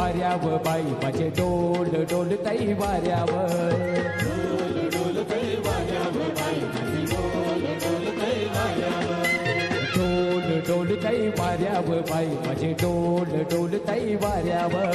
वाऱ्यावर बाई माझे डोल डोलतई वाऱ्यावर डोल डोलतई वाऱ्यावर बाई माझे डोल डोलतई वाऱ्यावर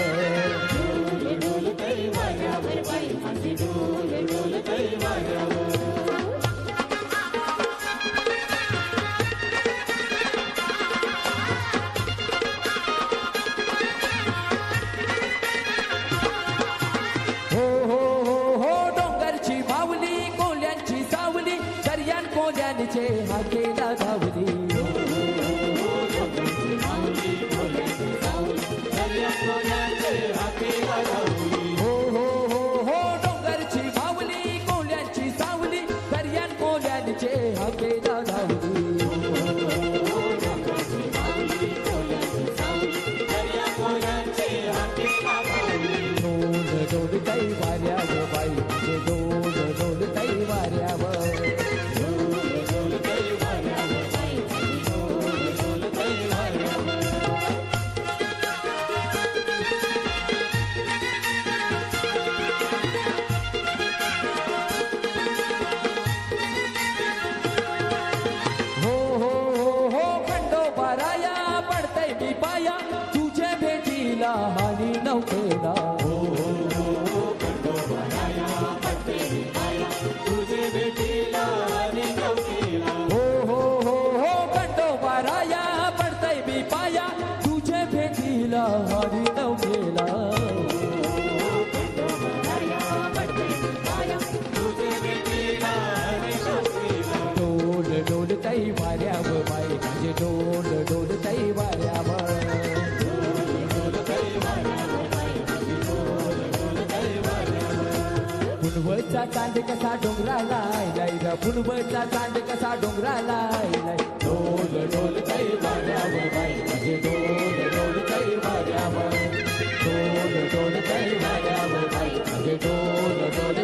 हो हो हो हो डोंगरची माऊली कोल्यांची सावली दर्यान कोल्यांचे हाकेला धावली हो हो हो हो डोंगरची माऊली कोल्यांची सावली दर्यान कोल्यांचे हाकेला धावली डोल डोलतई वाऱ्यावर बाई माझे डोल डोलतई वाऱ्यावर हो हो हो हो खंडोबाराया पडतय मी पाया तुझे भेटीला हानी नव्हतेला हो हो हो हो खंडोबाराया पडतय मी पाया तुझे भेटीला हानी नव्हतेला डोल डोलतई वाऱ्यावर बाई माझे डोल डोलतई वाऱ्यावर पुनवचा चांद कसा डोंगराला आलाय पुनवचा चांद कसा डोंगराला आलाय डोल डोलतई वाऱ्यावर बाई माझे डोल डोलतई वाऱ्यावर डोल डोलतई वाऱ्यावर बाई माझे डोल डोल